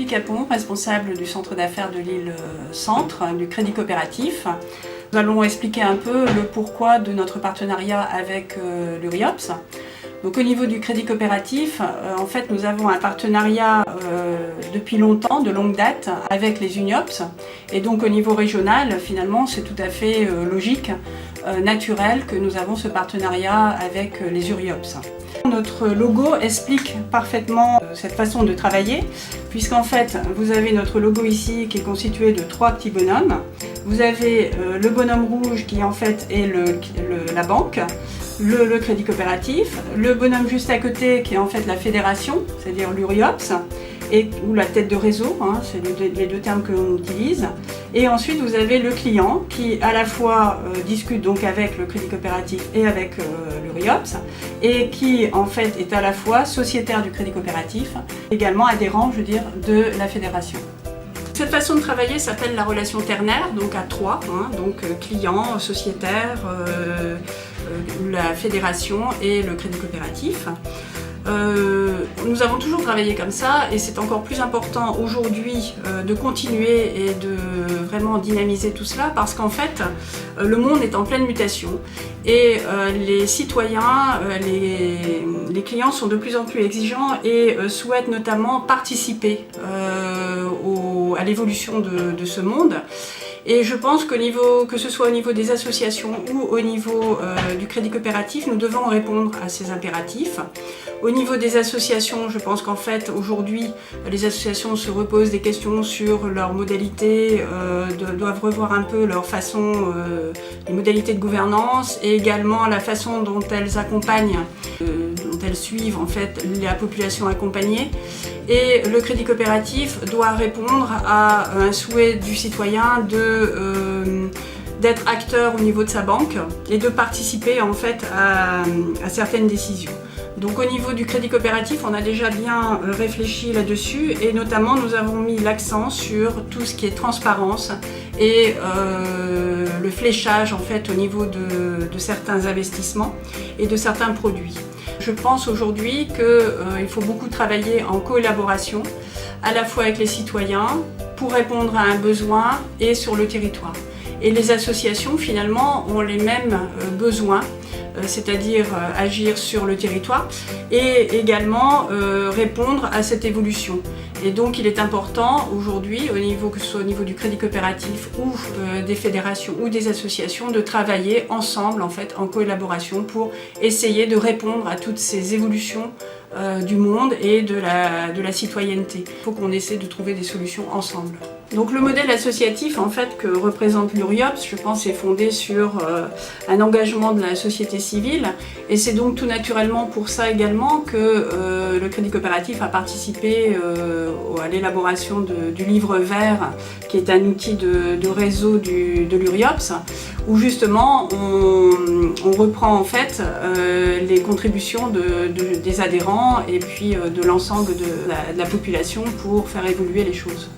Capon, responsable du centre d'affaires de l'île Centre, du Crédit Coopératif. Nous allons expliquer un peu le pourquoi de notre partenariat avec l'URIOPS. Donc au niveau du Crédit Coopératif, en fait nous avons un partenariat depuis longtemps, de longue date, avec les UNIOPS. Et donc au niveau régional, finalement, c'est tout à fait logique, naturel que nous avons ce partenariat avec les URIOPS. Notre logo explique parfaitement cette façon de travailler, puisqu'en fait vous avez notre logo ici qui est constitué de 3 petits bonhommes. Vous avez le bonhomme rouge qui en fait est la banque, le Crédit Coopératif, le bonhomme juste à côté qui est en fait la fédération, c'est-à-dire l'URIOPS, ou la tête de réseau, hein, c'est les deux termes que l'on utilise. Et ensuite vous avez le client qui à la fois discute donc avec le Crédit Coopératif et avec l'URIOPS, et qui en fait est à la fois sociétaire du Crédit Coopératif, également adhérent, je veux dire, de la fédération. Cette façon de travailler s'appelle la relation ternaire, donc à 3, hein, donc client, sociétaire, la fédération et le Crédit Coopératif. Nous avons toujours travaillé comme ça et c'est encore plus important aujourd'hui de continuer et de vraiment dynamiser tout cela parce qu'en fait le monde est en pleine mutation et les citoyens, les clients sont de plus en plus exigeants et souhaitent notamment participer à l'évolution de ce monde. Et je pense que ce soit au niveau des associations ou au niveau du Crédit Coopératif, nous devons répondre à ces impératifs. Au niveau des associations, je pense qu'en fait, aujourd'hui, les associations se reposent des questions sur leurs modalités, doivent revoir un peu leur façon, les modalités de gouvernance et également la façon dont elles accompagnent, dont elles suivent en fait la population accompagnée. Et le Crédit Coopératif doit répondre à un souhait du citoyen d'être acteur au niveau de sa banque et de participer en fait à certaines décisions. Donc au niveau du Crédit Coopératif, on a déjà bien réfléchi là-dessus et notamment nous avons mis l'accent sur tout ce qui est transparence et le fléchage en fait au niveau de certains investissements et de certains produits. Je pense aujourd'hui qu'il faut beaucoup travailler en collaboration, à la fois avec les citoyens, pour répondre à un besoin et sur le territoire. Et les associations finalement ont les mêmes besoins, c'est-à-dire agir sur le territoire et également répondre à cette évolution. Et donc il est important aujourd'hui, que ce soit au niveau du Crédit Coopératif ou des fédérations ou des associations, de travailler ensemble en fait en collaboration pour essayer de répondre à toutes ces évolutions du monde et de la citoyenneté. Il faut qu'on essaie de trouver des solutions ensemble. Donc le modèle associatif en fait que représente l'URIOPS, je pense, est fondé sur un engagement de la société civile et c'est donc tout naturellement pour ça également que le Crédit Coopératif a participé à l'élaboration du livre vert qui est un outil de réseau de l'URIOPS où justement on reprend en fait les contributions des adhérents et puis de l'ensemble de la population pour faire évoluer les choses.